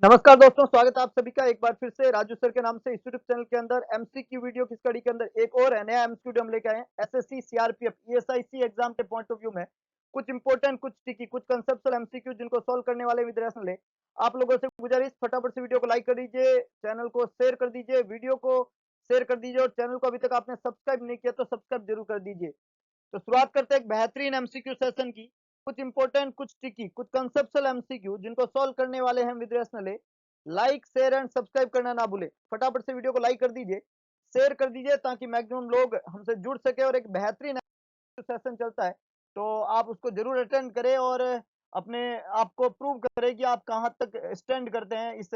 नमस्कार दोस्तों, स्वागत है आप सभी का एक बार फिर से राजू सर के नाम से इस यूट्यूब चैनल के अंदर एमसीक्यू वीडियो की स्टडी के अंदर एक और है नया एमसीक्यू हम लेके आए हैं। एसएससी सीआरपीएफ ईएसआईसी एग्जाम के पॉइंट ऑफ व्यू में कुछ इंपॉर्टेंट, कुछ ट्रिकी, कुछ कंसेप्चुअल एमसीक्यू जिनको सॉल्व करने वाले विद्यार्थी ले। आप लोगों से गुजारिश, फटाफट से वीडियो को लाइक कर दीजिए, चैनल को शेयर कर दीजिए, वीडियो को शेयर कर दीजिए और चैनल को अभी तक आपने सब्सक्राइब नहीं किया तो सब्सक्राइब जरूर कर दीजिए। तो शुरुआत करते हैं एक बेहतरीन एमसीक्यू सेशन की। कुछ इंपॉर्टेंट, कुछ ट्रिकी, कुछ कंसेप्चुअल एमसीक्यू जिनको सॉल्व करने वाले हैं विद्यार्थी। लाइक, शेयर एंड सब्सक्राइब करना ना भूले। फटाफट से वीडियो को लाइक कर दीजिए, शेयर कर दीजिए ताकि मैक्सिमम लोग हमसे जुड़ सके और एक बेहतरीन सेशन चलता है तो आप उसको जरूर अटेंड करें और अपने आप को प्रूव करें कि आप कहां तक स्टैंड करते हैं इस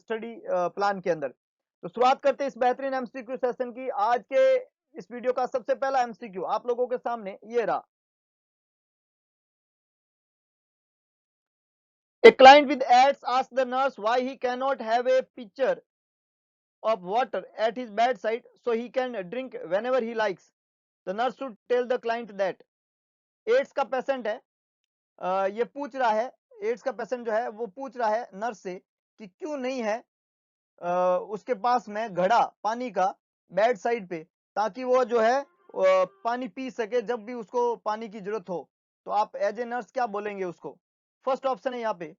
स्टडी प्लान के अंदर। तो शुरुआत करते हैं इस बेहतरीन एमसीक्यू सेशन की। आज के इस वीडियो का सबसे पहला एमसीक्यू आप लोगों के सामने ये रहा। A client with AIDS asked the nurse why he cannot have a pitcher of water at his bedside so he can drink whenever he likes. The nurse should tell the client that AIDS का patient है, ये पूछ रहा है, ads का patient जो है वो पूछ रहा है नर्स से कि क्यों नहीं है उसके पास में घड़ा पानी का बेड साइड पे, ताकि वो जो है पानी पी सके जब भी उसको पानी की जरूरत हो। तो आप एज ए नर्स क्या बोलेंगे उसको? फर्स्ट ऑप्शन है यहाँ पे,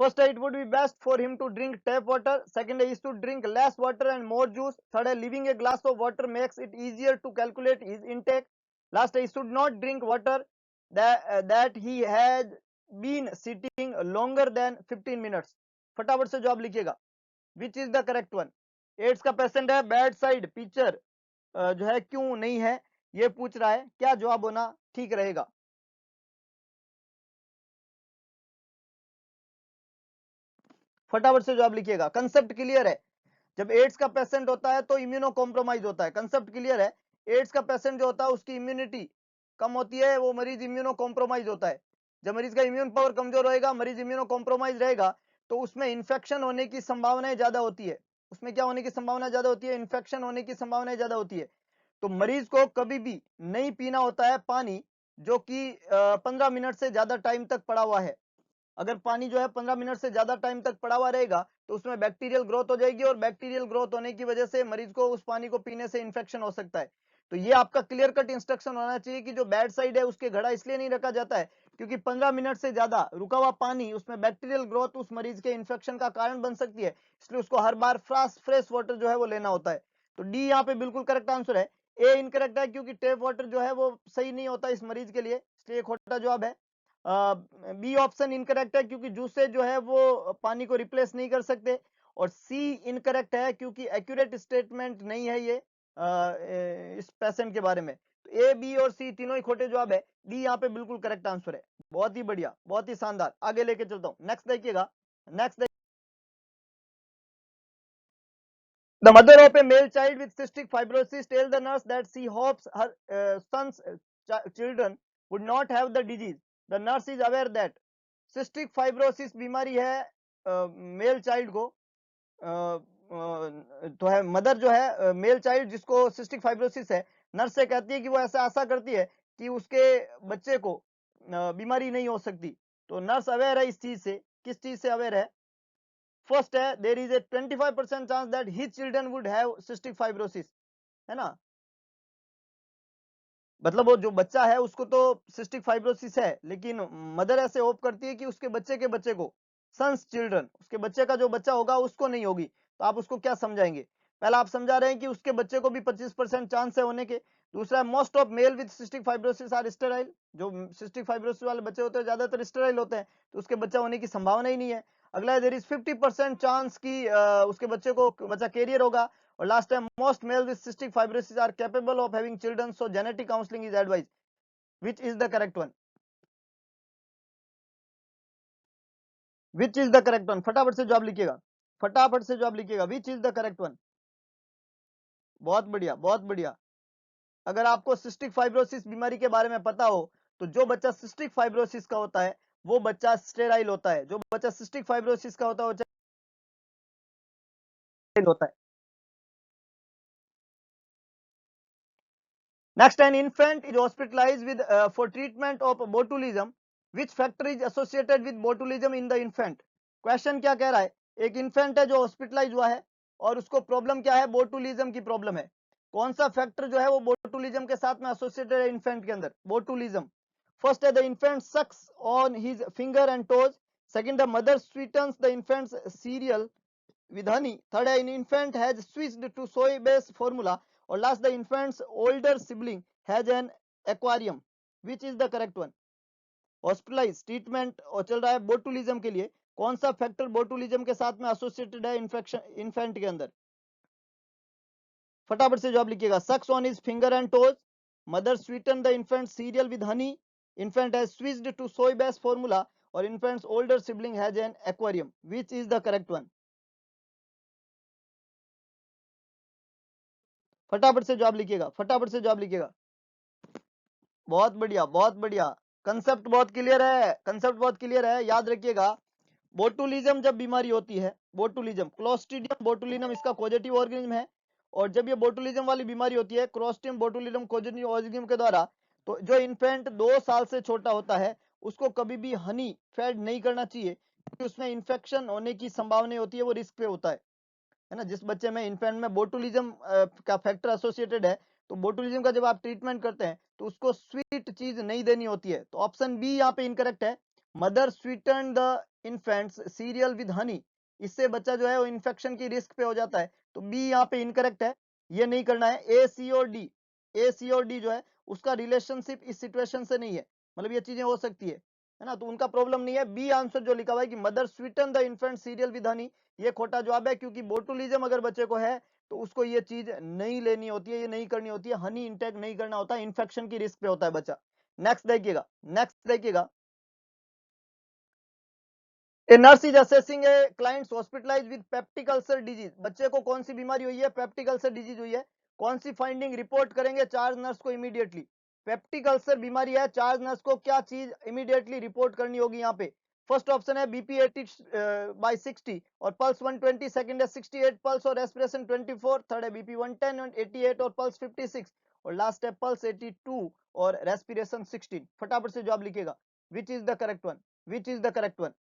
first it would be best for him to drink tap water. Second is to drink less water and more juice. Third, leaving a glass of water makes it easier to calculate his intake. Last, he should not drink water that he has been sitting longer than 15 minutes. फटाफट से जवाब लिखिएगा, which is the correct one? AIDS का patient है, bed side picture जो है क्यों नहीं है ये पूछ रहा है, क्या जवाब होना ठीक रहेगा? फटाफट से जवाब लिखिएगा। कंसेप्ट क्लियर है? जब एड्स का पेशेंट होता है तो इम्यूनो कॉम्प्रोमाइज होता है। कंसेप्ट क्लियर है? एड्स का पेशेंट जो होता है उसकी इम्यूनिटी कम होती है, वो मरीज इम्यूनो कॉम्प्रोमाइज होता है। जब मरीज का इम्यून पावर कमजोर रहेगा, मरीज इम्यूनो कॉम्प्रोमाइज रहेगा, तो उसमें इन्फेक्शन होने की संभावनाएं ज्यादा होती है। उसमें क्या होने की संभावना ज्यादा होती है? इन्फेक्शन होने की संभावनाएं ज्यादा होती है। तो मरीज को कभी भी नहीं पीना होता है पानी जो कि 15 मिनट से ज्यादा टाइम तक पड़ा हुआ है। अगर पानी जो है 15 मिनट से ज्यादा टाइम तक पड़ा हुआ रहेगा तो उसमें बैक्टीरियल ग्रोथ हो जाएगी और बैक्टीरियल ग्रोथ होने की वजह से मरीज को उस पानी को पीने से इन्फेक्शन हो सकता है। तो ये आपका क्लियर कट इंस्ट्रक्शन होना चाहिए कि जो बेड साइड है उसके घड़ा इसलिए नहीं रखा जाता है क्योंकि 15 मिनट से ज्यादा रुका हुआ पानी, उसमें बैक्टीरियल ग्रोथ उस मरीज के इन्फेक्शन का कारण बन सकती है, इसलिए उसको हर बार फ्रेश वाटर जो है वो लेना होता है। तो डी यहाँ पे बिल्कुल करेक्ट आंसर है। ए इनकरेक्ट है क्योंकि टेप वाटर जो है वो सही नहीं होता इस मरीज के लिए, इसलिए खोटा जवाब है। बी ऑप्शन इनकरेक्ट है क्योंकि जूस से जो है वो पानी को रिप्लेस नहीं कर सकते। और सी इनकरेक्ट है क्योंकि एक्यूरेट स्टेटमेंट नहीं है ये इस पेशेंट के बारे में। तो ए, बी और सी तीनों ही खोटे जवाब है। डी यहाँ पे बिल्कुल करेक्ट आंसर है। बहुत ही बढ़िया, बहुत ही शानदार। आगे लेके चलता हूँ, नेक्स्ट देखिएगा। Next, the mother of a male child with cystic fibrosis tells the nurse that she hopes her son's children would not have the disease. The nurse is aware that cystic fibrosis बीमारी है male child को, तो है mother जो है male child जिसको cystic fibrosis है, nurse से कहती है कि वो ऐसा आशा करती है कि उसके बच्चे को बीमारी नहीं हो सकती। तो नर्स अवेयर है इस चीज से। किस चीज से अवेयर है? फर्स्ट है, there is a 25% chance that his children would have cystic fibrosis, है ना। मतलब वो जो बच्चा है उसको तो सिस्टिक फाइब्रोसिस है, लेकिन मदर ऐसे होप करती है कि उसके बच्चे को, सन्स चिल्ड्रन, उसके बच्चे का जो बच्चा होगा उसको नहीं होगी। तो आप उसको क्या समझाएंगे? पहला आप समझा रहे हैं कि उसके बच्चे को भी 25% चांस है होने के। दूसरा, most of male with cystic fibrosis are sterile. जो सिस्टिक फाइब्रोसिस वाले बच्चे होते हैं ज्यादातर स्टेराइल होते हैं, तो उसके बच्चा होने की संभावना ही नहीं है। अगला है, देयर इज 50% चांस की उसके बच्चे को बच्चा कैरियर होगा। और last time, most males with cystic fibrosis are capable of having children, so genetic counseling is advised. Which is the correct one? Which is the correct one? फटाफट से जवाब लिखिएगा, फटाफट से जवाब लिखिएगा। Which is the correct one? बहुत बढ़िया, बहुत बढ़िया। अगर आपको सिस्टिक फाइब्रोसिस बीमारी के बारे में पता हो तो जो बच्चा सिस्टिक फाइब्रोसिस का होता है वो बच्चा स्टेराइल होता है। जो बच्चा सिस्टिक फाइब्रोसिस का होता है वो स्टेराइल होता है। Next, an infant is hospitalized with for treatment of botulism. Which factor is associated with botulism in the infant. Question क्या कह रहा है, एक इन्फेंट है जो हॉस्पिटलाइज हुआ है और उसको प्रॉब्लम क्या है, बोटुलिज्म की प्रॉब्लम है। कौन सा फैक्टर जो है वो बोटुलिज्म के साथ में एसोसिएटेड है इन्फेंट के अंदर, बोटुलिज्म। फर्स्ट है the infant sucks on his finger and toes. Second, the mother sweetens the infant's cereal with honey. Third, an infant has switched to soy based formula. Or last, the infant's older sibling has an aquarium. Which is the correct one? Hospitalize treatment और चल रहा है botulism के लिए, कौन सा factor botulism के साथ में एसोसिएटेड है इन्फेक्शन इन्फेंट के अंदर? फटाफट से जवाब लिखिएगा। Sucks on his finger and toes, mother sweeten the infant cereal with honey, infant has switched to soy based formula, और infant's older sibling has an aquarium. Which is the correct one? फटाफट से जवाब लिखिएगा, फटाफट से जवाब लिखिएगा। बहुत बढ़िया, बहुत बढ़िया। कंसेप्ट बहुत क्लियर है, कंसेप्ट बहुत क्लियर है, याद रखिएगा। बोटुलिज्म जब बीमारी होती है, बोटुलिज्म क्लोस्ट्रीडियम बोटुलिनम इसका पॉजिटिव ऑर्गेनिज्म है, और जब ये बोटुलिज्म वाली बीमारी होती है क्लोस्ट्रीडियम बोटुलिनम पॉजिटिव ऑर्गेनिज्म के द्वारा, तो जो इन्फेंट 2 साल से छोटा होता है उसको कभी भी हनी फेड नहीं करना चाहिए, क्योंकि उसमें इन्फेक्शन होने की संभावना होती है, वो रिस्क पे होता है ना। जिस बच्चे में इन्फेंट में बोटुलिज्म का फैक्टर एसोसिएटेड है, तो बोटुलिज्म का जब आप ट्रीटमेंट करते हैं तो उसको स्वीट चीज नहीं देनी होती है। तो ऑप्शन बी यहाँ पे इनकरेक्ट है, mother sweeten the infant's serial with Honey, इससे बच्चा जो है वो इन्फेक्शन की रिस्क पे हो जाता है। तो बी यहाँ पे इनकरेक्ट है, ये नहीं करना है। ए सी और डी, ए सी और डी जो है उसका रिलेशनशिप इस सिचुएशन से नहीं है, मतलब ये चीजें हो सकती है ना, तो उनका प्रॉब्लम नहीं है। बी आंसर जो लिखा हुआ है कि mother sweeten the infant cereal with Honey, ये खोटा जवाब है, क्योंकि बोटुलिज्म अगर बच्चे को है तो उसको ये चीज नहीं लेनी होती है, ये नहीं करनी होती है, हनी इंटेक नहीं करना होता है, इन्फेक्शन की रिस्क पे होता है बच्चा। नेक्स्ट देखिएगा, नेक्स्ट देखिएगा। A nurse is assessing A clients hospitalised with peptic ulcer disease. बच्चे को कौन सी बीमारी हुई है, पेप्टिक अल्सर डिजीज हुई है। कौन सी फाइंडिंग रिपोर्ट करेंगे चार्ज नर्स को इमीडिएटली? पेप्टिक अल्सर बीमारी है, चार्ज नर्स को क्या चीज इमीडिएटली रिपोर्ट करनी होगी यहाँ पे? फर्स्ट ऑप्शन है बीपी 80/60 और पल्स 120, सेकंड है 68 पल्स और रेस्पिरेशन 24, थर्ड है बीपी 110 और 88 और पल्स 56, और लास्ट है पल्स 82 और रेस्पिरेशन 16। फटाफट से जवाब लिखिएगा, which is the correct one, which is the correct one?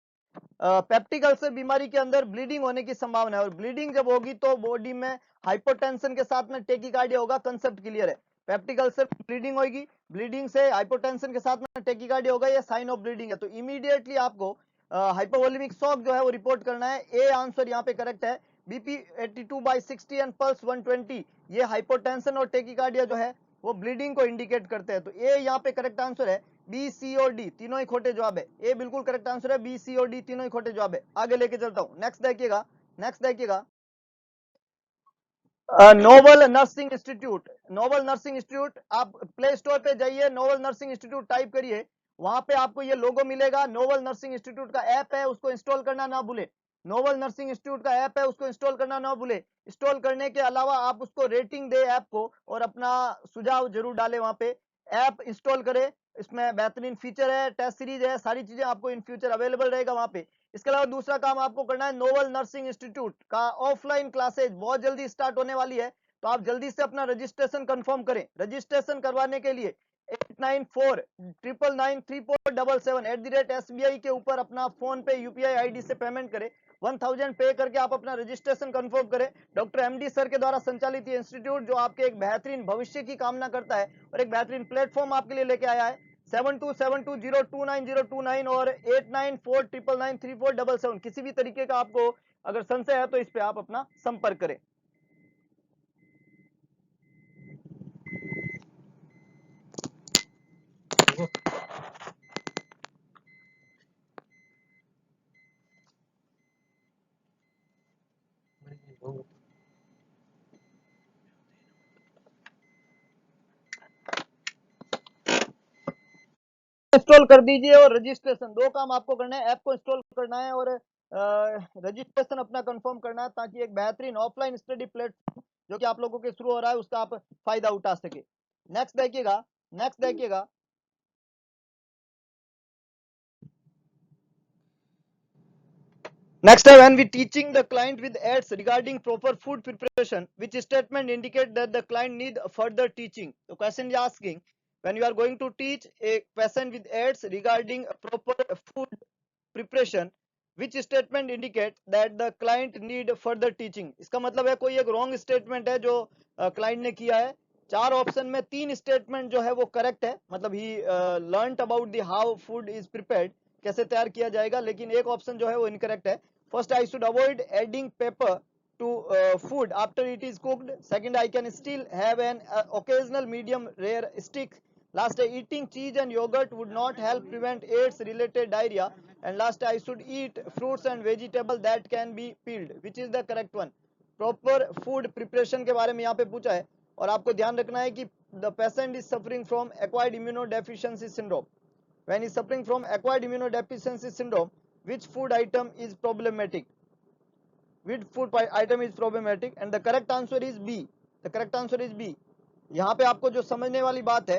Peptic ulcer बीमारी के अंदर ब्लीडिंग होने की संभावना है, और ब्लीडिंग जब होगी तो बॉडी में हाइपोटेंशन के साथ में टेकिकार्डिया होगा। कंसेप्ट क्लियर है, पेप्टिक अल्सर ब्लीडिंग होगी, ब्लीडिंग से हाइपोटेंशन के साथ में टेकिकार्डिया होगा, ये साइन ऑफ ब्लीडिंग है। तो इमीडिएटली आपको हाइपोवोलेमिक शॉक जो है वो रिपोर्ट करना है। ए आंसर यहाँ पे करेक्ट है, बीपी 82/60 एंड पल्स 120, ये हाइपोटेंशन और टेकिकार्डिया जो है वो ब्लीडिंग को इंडिकेट करते हैं। तो ए यहाँ पे करेक्ट आंसर है, बी सी और डी तीनों ही खोटे जवाब है। ए बिल्कुल करेक्ट आंसर है, बी सी और डी तीनों ही खोटे जवाब है। आगे लेके चलता हूं, नेक्स्ट देखिएगा, नेक्स्ट देखिएगा। Noble nursing institute, Noble nursing institute, आप प्ले स्टोर पे जाइए, नोबल नर्सिंग इंस्टीट्यूट टाइप करिए, वहां पे आपको ये लोगो मिलेगा। नोबल नर्सिंग इंस्टीट्यूट का ऐप है, उसको इंस्टॉल करना ना भूले। नोबल नर्सिंग इंस्टीट्यूट का ऐप है, उसको इंस्टॉल करना ना भूले। इंस्टॉल करने के अलावा आप उसको रेटिंग दे ऐप को, और अपना सुझाव जरूर डाले वहां पे। ऐप इंस्टॉल करें, इसमें बेहतरीन फीचर है, टेस्ट सीरीज है, सारी चीजें आपको इन फ्यूचर अवेलेबल रहेगा वहां पे। इसके अलावा दूसरा काम आपको करना है, नोबल नर्सिंग इंस्टीट्यूट का ऑफलाइन क्लासेज बहुत जल्दी स्टार्ट होने वाली है, तो आप जल्दी से अपना रजिस्ट्रेशन कंफर्म करें। रजिस्ट्रेशन करवाने के लिए 8949993477 के ऊपर अपना फोन पे यूपीआई आईडी से पेमेंट करें। 1000 पे करके आप अपना रजिस्ट्रेशन कंफर्म करें। डॉक्टर एमडी सर के द्वारा संचालित ये इंस्टीट्यूट जो आपके एक बेहतरीन भविष्य की कामना करता है और एक बेहतरीन प्लेटफॉर्म आपके लिए लेके आया है। 7272029029 और 8949993477, किसी भी तरीके का आपको अगर संशय है तो इस पे आप अपना संपर्क करें। इंस्टॉल कर दीजिए और रजिस्ट्रेशन, दो काम आपको करना है, ऐप को इंस्टॉल करना है और रजिस्ट्रेशन अपना कंफर्म करना है, ताकि एक बेहतरीन ऑफलाइन स्टडी प्लेटफॉर्म जो कि आप लोगों के शुरू हो रहा है उसका आप फायदा उठा सके। नेक्स्ट देखिएगा, नेक्स्ट देखिएगा। Next, when we teaching the client with ads regarding proper food preparation, which statement indicate that the client need further teaching? The question is asking when you are going to teach a patient with AIDS regarding proper food preparation, which statement indicate that the client need further teaching? इसका मतलब है कोई एक wrong statement है जो client ने किया है। चार ऑप्शन में तीन स्टेटमेंट जो है वो करेक्ट है, मतलब he learned about the how food is prepared, कैसे तैयार किया जाएगा, लेकिन एक ऑप्शन जो है वो इनकरेक्ट है। First, I should avoid adding paper to food after it is cooked. Second, I can still have an occasional medium rare stick. Last, eating cheese and yogurt would not help prevent AIDS related diarrhea. And last, I should eat fruits and vegetables that can be peeled. Which is the correct one? Proper food preparation के बारे में यहाँ पे पूछा है, और आपको ध्यान रखना है कि the patient is suffering from acquired immunodeficiency syndrome. When he is suffering from acquired immunodeficiency syndrome, which food item is problematic? Which food item is problematic? And the correct answer is B. The correct answer is B. यहाँ पे आपको जो समझने वाली बात है,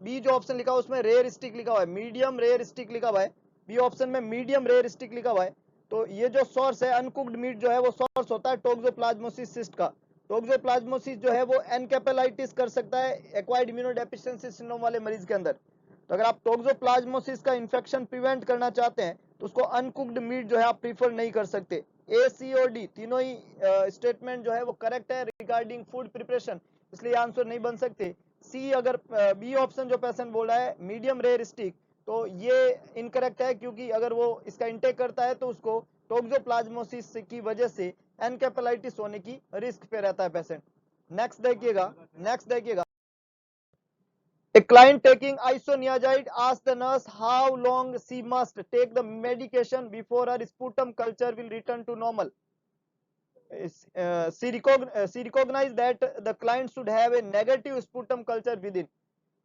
B जो option लिखा हुआ उसमें रेयर स्टिक लिखा हुआ है, मीडियम रेयर स्टिक लिखा हुआ है, बी ऑप्शन में मीडियम रेयर स्टिक लिखा हुआ है। तो ये जो सोर्स है अनकुक्ड मीट जो है वो सोर्स होता है टोक्सोप्लाज्मोसिस सिस्ट का। टोक्सोप्लाज्मोसिस जो है वो एनकेफेलाइटिस कर सकता है एक्वायर्ड इम्यूनोडेफिशिएंसी सिंड्रोम वाले मरीज के अंदर। तो अगर आप टोक्सोप्लाज्मोसिस का इन्फेक्शन प्रिवेंट करना चाहते हैं तो उसको अनकुक्ड मीट जो है आप प्रीफर नहीं कर सकते। ए, सी और डी तीनों ही स्टेटमेंट जो है वो करेक्ट है रिगार्डिंग फूड प्रिपरेशन, इसलिए आंसर नहीं बन सकते। सी, अगर बी ऑप्शन जो पेशेंट बोल रहा है मीडियम रेयर स्टिक, तो ये इनकरेक्ट है, क्योंकि अगर वो इसका इंटेक करता है तो उसको टोक्सोप्लाज्मोसिस की वजह से एनकेफेलाइटिस होने की रिस्क पे रहता है पेशेंट। नेक्स्ट देखिएगा, नेक्स्ट देखिएगा। A client taking isoniazid asks the nurse how long she must take the medication before her sputum culture will return to normal. She recognized that the client should have a negative sputum culture within.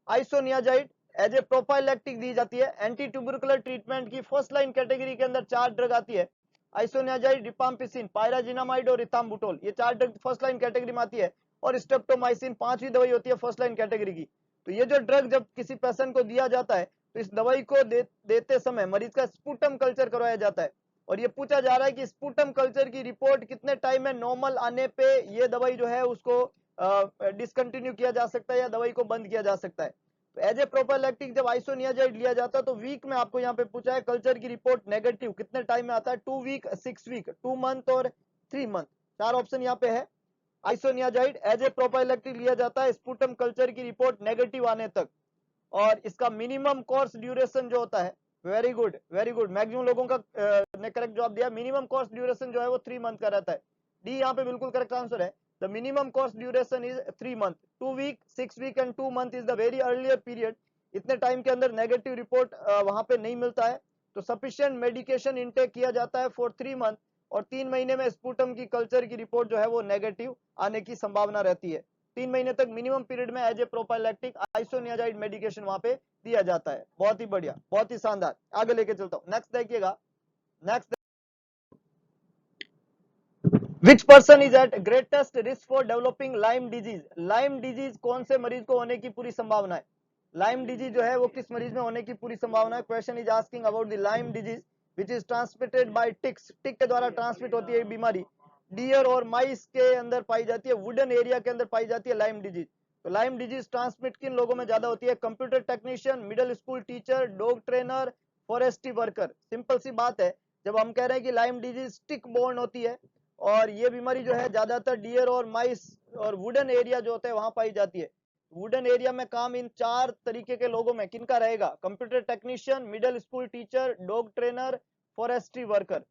Isoniazid as a prophylactic दी जाती है। Anti tubercular treatment की first line category के अंदर चार drug आती है, isoniazid, रिपाम्पिसिन, pyrazinamide और इथाम्बुटोल। ये चार ड्रग फर्स्ट लाइन कैटेगरी में आती है, और स्ट्रेप्टोमाइसिन पांचवी दवाई होती है फर्स्ट लाइन कैटेगरी की। तो ये जो ड्रग जब किसी पेशेंट को दिया जाता है तो इस दवाई को देते समय मरीज का स्पुटम कल्चर करवाया जाता है, और ये पूछा जा रहा है कि स्पुटम कल्चर की रिपोर्ट कितने टाइम में नॉर्मल आने पे ये दवाई जो है उसको डिसकंटिन्यू किया जा सकता है या दवाई को बंद किया जा सकता है। तो एज ए प्रोफाइलैक्टिक जब आइसोनियाजाइड लिया जाता है तो वीक में आपको यहाँ पे पूछा है कल्चर की रिपोर्ट नेगेटिव कितने टाइम में आता है, 2 वीक, 6 वीक, 2 मंथ और 3 मंथ। चार ऑप्शन यहाँ पे है। आइसोनियाजाइड एज ए प्रोफाइलैक्टिक लिया जाता है स्पुटम कल्चर की रिपोर्ट नेगेटिव आने तक, और इसका मिनिमम कोर्स ड्यूरेशन जो होता है, very good very good, maximum लोगों का ने करेक्ट जवाब दिया। मिनिमम कोर्स ड्यूरेशन जो है वो 3 मंथ का रहता है। डी यहाँ पे बिल्कुल करेक्ट आंसर है। The minimum course duration is 3 month. 2 week, 6 week and 2 month is the very earlier period. इतने टाइम के अंदर नेगेटिव रिपोर्ट वहां पे नहीं मिलता है, तो सफिशिएंट मेडिकेशन इनटेक किया जाता है फॉर 3 मंथ, और 3 महीने में स्पुटम की कल्चर की रिपोर्ट जो है वो नेगेटिव आने की संभावना रहती है। 3 महीने तक मिनिमम पीरियड में as a prophylactic isoniazid medication वहां पे दिया जाता है। बहुत ही बढ़िया, बहुत ही शानदार। आगे लेके चलता हूं, नेक्स्ट देखिएगा। Next, which person is at greatest risk for developing Lyme disease? Lyme disease कौन से मरीज को होने की पूरी संभावना है? लाइम डिजीज जो है वो किस मरीज में होने की पूरी संभावना है? Question is asking about the Lyme disease which is transmitted by ticks. Tick के द्वारा ट्रांसमिट होती है ये बीमारी, डियर और माइस के अंदर पाई जाती है, वुडन एरिया के अंदर पाई जाती है लाइम डिजीज। तो लाइम डिजीज ट्रांसमिट किन लोगों में ज्यादा होती है? Computer technician, middle school teacher, dog trainer, forestry worker. Simple सी बात है, जब हम कह रहे हैं कि लाइम डिजीज स्टिक बोर्न होती है, और ये बीमारी जो है ज्यादातर डियर और माइस और वुडन एरिया जो होते हैं वहां पाई जाती है। वुडन एरिया में काम इन चार तरीके के लोगों में किनका रहेगा? Computer technician, middle school teacher, dog trainer, forestry worker.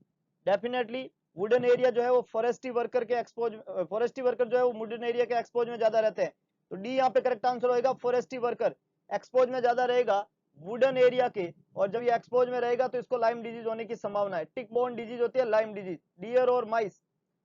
Definitely wooden area जो है वो फॉरेस्ट्री वर्कर के एक्सपोज, फॉरेस्ट्री वर्कर जो है वो वुडन एरिया के एक्सपोज में ज्यादा रहते हैं। तो डी यहाँ पे करेक्ट आंसर होगा, फॉरेस्ट्री वर्कर एक्सपोज में ज्यादा रहेगा वुडन एरिया के, और जब ये एक्सपोज में रहेगा तो इसको लाइम डिजीज होने की संभावना है। टिक बोर्न डिजीज होती है लाइम डिजीज, डियर और माइस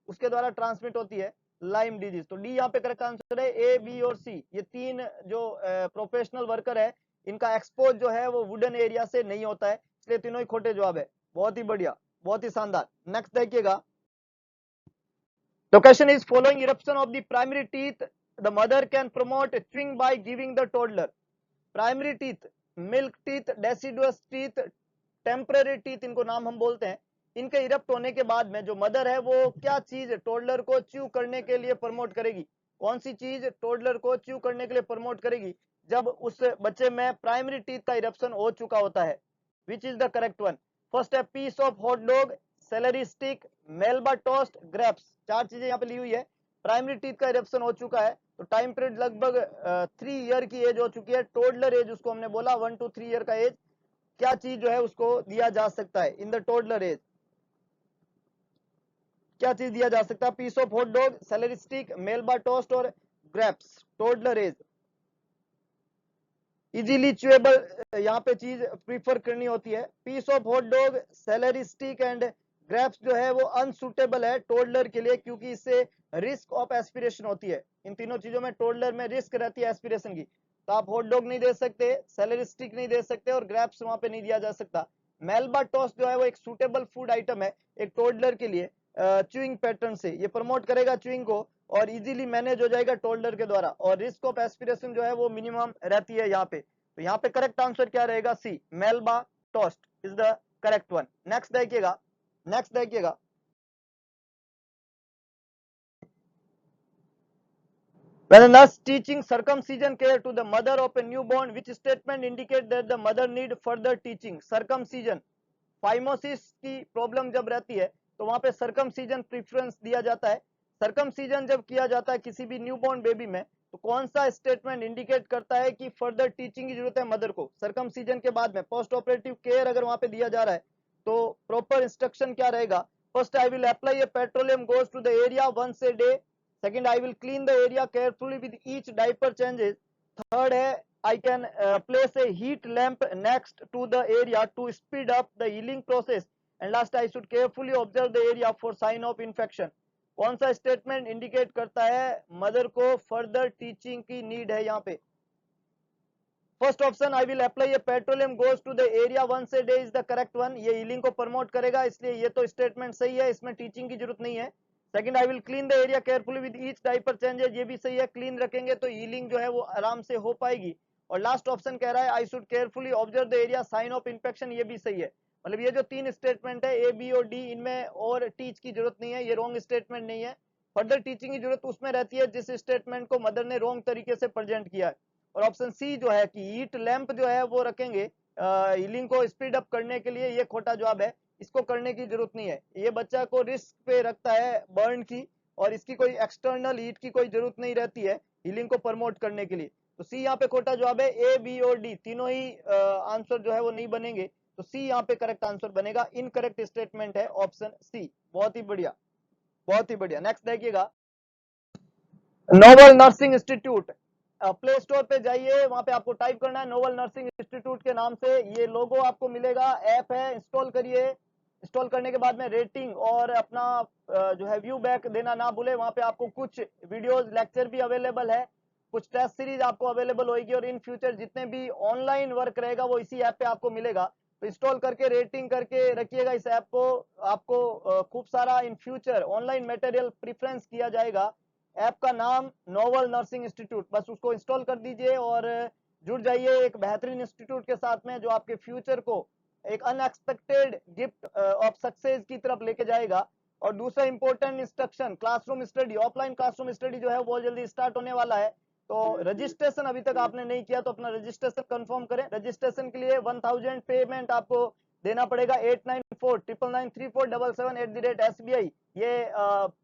उसके द्वारा ट्रांसमिट होती है लाइम डिजीज। तो डी यहाँ पे करेक्ट आंसर है। ए, बी और सी ये तीन जो प्रोफेशनल वर्कर है इनका एक्सपोज जो है वो वुडन एरिया से नहीं होता है, इसलिए तीनों ही खोटे जवाब है। बहुत ही बढ़िया, बहुत ही शानदार। नेक्स्ट देखिएगा। The question is, following eruption of the primary teeth, the mother can promote chewing by giving the toddler. Primary teeth, milk teeth, deciduous teeth, temporary teeth इनको नाम हम बोलते हैं। इनके इरप्ट होने के बाद में जो मदर है वो क्या चीज टोडलर को च्यू करने के लिए प्रमोट करेगी? कौन सी चीज टोडलर को च्यू करने के लिए प्रमोट करेगी? जब उस बच्चे में प्राइमरी टीथ का इरप्शन हो चुका होता है। Which is the correct one? First है piece of hot dog, celery stick, Melba toast, grapes. 4 चीजें यहाँ पे ली हुई है। प्राइमरी टीथ का इरप्शन हो चुका है तो टाइम पीरियड लगभग 3 ईयर की एज हो चुकी है। टोडलर एज उसको हमने बोला, 1 to 3 ईयर का एज। क्या चीज जो है उसको दिया जा सकता है इन द टोडलर एज? क्या चीज दिया जा सकता है? Piece of hot dog, celery stick, Melba toast और grapes. Toddler age easily chewable यहाँ पे चीज प्रीफर करनी होती है। Piece of hot dog, celery stick and grapes जो है वो अनसुटेबल है टोडलर के लिए, क्योंकि इससे रिस्क ऑफ एस्पिरेशन होती है। इन तीनों चीजों में टोडलर में रिस्क रहती है एस्पिरेशन की। तो आप हॉट डॉग नहीं दे सकते, सेलरी स्टिक नहीं दे सकते और ग्रेप्स वहां पे नहीं दिया जा सकता। मेलबा टोस्ट जो है वो एक सुटेबल फूड आइटम है एक टोडलर के लिए। च्यूइंग पैटर्न से ये प्रमोट करेगा च्यूइंग को और इजीली मैनेज हो जाएगा टोडलर के द्वारा, और रिस्क ऑफ एस्पिरेशन जो है वो मिनिमम रहती है यहाँ पे। तो यहाँ पे करेक्ट आंसर क्या रहेगा? C, Melba toast is the correct one. Next देखिएगा, नेक्स्ट देखिएगा। When a nurse teaching circumcision care to the mother of a newborn, which statement indicate that the mother need further teaching? Circumcision, phimosis की problem जब रहती है तो वहां पे circumcision preference दिया जाता है। सर्कमसीजन जब किया जाता है किसी भी न्यूबॉर्न बेबी में तो कौन सा स्टेटमेंट इंडिकेट करता है कि फर्दर टीचिंग की जरूरत है मदर को? सर्कमसीजन के बाद में पोस्ट ऑपरेटिव केयर अगर वहां पे दिया जा रहा है तो प्रॉपर इंस्ट्रक्शन क्या रहेगा? First, I will apply a petroleum gauze to the area once a day. Second, I will clean the area carefully with each diaper changes. Third है, I can place a heat lamp next to the area to speed up the healing process. And last, I should carefully observe the area for sign of infection. कौन सा statement indicate करता है mother को further teaching की need है यहाँ पे? First option, I will apply a petroleum gauze to the area once a day is the correct one. ये हीलिंग को प्रमोट करेगा इसलिए ये तो स्टेटमेंट सही है, इसमें टीचिंग की जरूरत नहीं है। Second, I will clean the area carefully with each diaper changes, ये भी सही है, क्लीन रखेंगे तो हीलिंग जो है वो आराम से हो पाएगी। और लास्ट ऑप्शन कह रहा है I should carefully observe the area sign of infection, ये भी सही है। मतलब ये जो 3 स्टेटमेंट है ए, बी और डी, इनमें और टीच की जरूरत नहीं है, ये रॉन्ग स्टेटमेंट नहीं है। फर्दर टीचिंग की जरूरत उसमें रहती है जिस स्टेटमेंट को मदर ने रॉन्ग तरीके से प्रेजेंट किया है। और ऑप्शन सी जो है कि हीट लैंप जो है वो रखेंगे हीलिंग को स्पीड अप करने के लिए, ये खोटा जवाब है। इसको करने की जरूरत नहीं है, ये बच्चा को रिस्क पे रखता है बर्न की, और इसकी कोई एक्सटर्नल हीट की कोई जरूरत नहीं रहती है हीलिंग को प्रमोट करने के लिए। तो सी यहाँ पे खोटा जवाब है। ए, बी और डी तीनों ही आंसर जो है वो नहीं बनेंगे, तो सी यहाँ पे करेक्ट आंसर बनेगा। इनकरेक्ट स्टेटमेंट है ऑप्शन सी। बहुत ही बढ़िया, बहुत ही बढ़िया। नेक्स्ट देखिएगा, Noble nursing institute. Play store पे जाइए, वहां पे आपको टाइप करना है नोबल नर्सिंग इंस्टीट्यूट के नाम से, ये लोगो आपको मिलेगा। ऐप है, इंस्टॉल करिए। इंस्टॉल करने के बाद में रेटिंग और अपना जो है व्यू बैक देना ना भूले। वहां पे आपको कुछ वीडियोस लेक्चर भी अवेलेबल है, कुछ टेस्ट सीरीज आपको अवेलेबल होगी, और इन फ्यूचर जितने भी ऑनलाइन वर्क रहेगा वो इसी ऐप पे आपको मिलेगा। तो इंस्टॉल करके रेटिंग करके रखिएगा इस ऐप को। आपको खूब सारा in future online material preference किया जाएगा। ऐप का नाम नोबल नर्सिंग इंस्टीट्यूट, बस उसको इंस्टॉल कर दीजिए और जुड़ जाइए एक बेहतरीन इंस्टीट्यूट के साथ में जो आपके फ्यूचर को एक अनएक्सपेक्टेड गिफ्ट ऑफ सक्सेस की तरफ लेके जाएगा। और दूसरा important instruction, classroom study, offline classroom study जो है बहुत जल्दी स्टार्ट होने वाला है। तो रजिस्ट्रेशन अभी तक आपने नहीं किया तो अपना रजिस्ट्रेशन कंफर्म करें। रजिस्ट्रेशन के लिए 1000 पेमेंट आपको देना पड़ेगा 8949993477@SBI। ये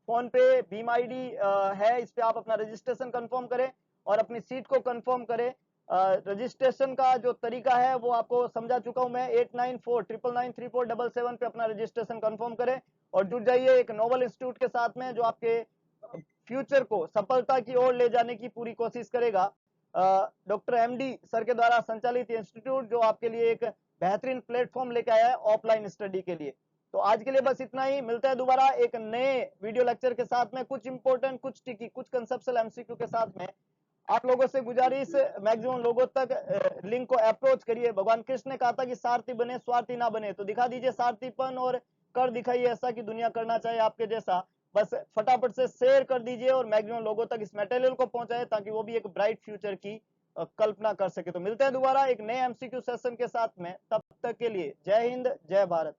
फोन पे भीम आईडी है, इस पे आप अपना रजिस्ट्रेशन कंफर्म करें और अपनी सीट को कंफर्म करें। रजिस्ट्रेशन का जो तरीका है वो आपको समझा चुका हूं मैं। 8949993477 पे अपना रजिस्ट्रेशन कंफर्म करें और जुड़ जाइए एक नोबल इंस्टीट्यूट के साथ में जो आपके फ्यूचर को सफलता की ओर ले जाने की पूरी कोशिश करेगा। डॉक्टर एमडी सर के द्वारा संचालित इंस्टीट्यूट जो आपके लिए एक बेहतरीन प्लेटफॉर्म लेके आया है ऑफलाइन स्टडी के लिए। तो आज के लिए बस इतना ही, मिलता है दोबारा एक नए वीडियो लेक्चर के साथ में, कुछ इंपॉर्टेंट, कुछ टिकी, कुछ कंसेप्चुअल एमसीक्यू के साथ में। आप लोगों से गुजारिश, मैक्सिमम लोगों तक लिंक को अप्रोच करिए। भगवान कृष्ण ने कहा था कि सारथी बने, स्वार्थी ना बने, तो दिखा दीजिए सारथीपन और कर दिखाइए ऐसा कि दुनिया करना चाहे आपके जैसा। बस फटाफट से शेयर कर दीजिए और मैक्सिमम लोगों तक इस मटेरियल को पहुंचाए ताकि वो भी एक ब्राइट फ्यूचर की कल्पना कर सके। तो मिलते हैं दोबारा एक नए एमसीक्यू सेशन के साथ में, तब तक के लिए जय हिंद, जय भारत।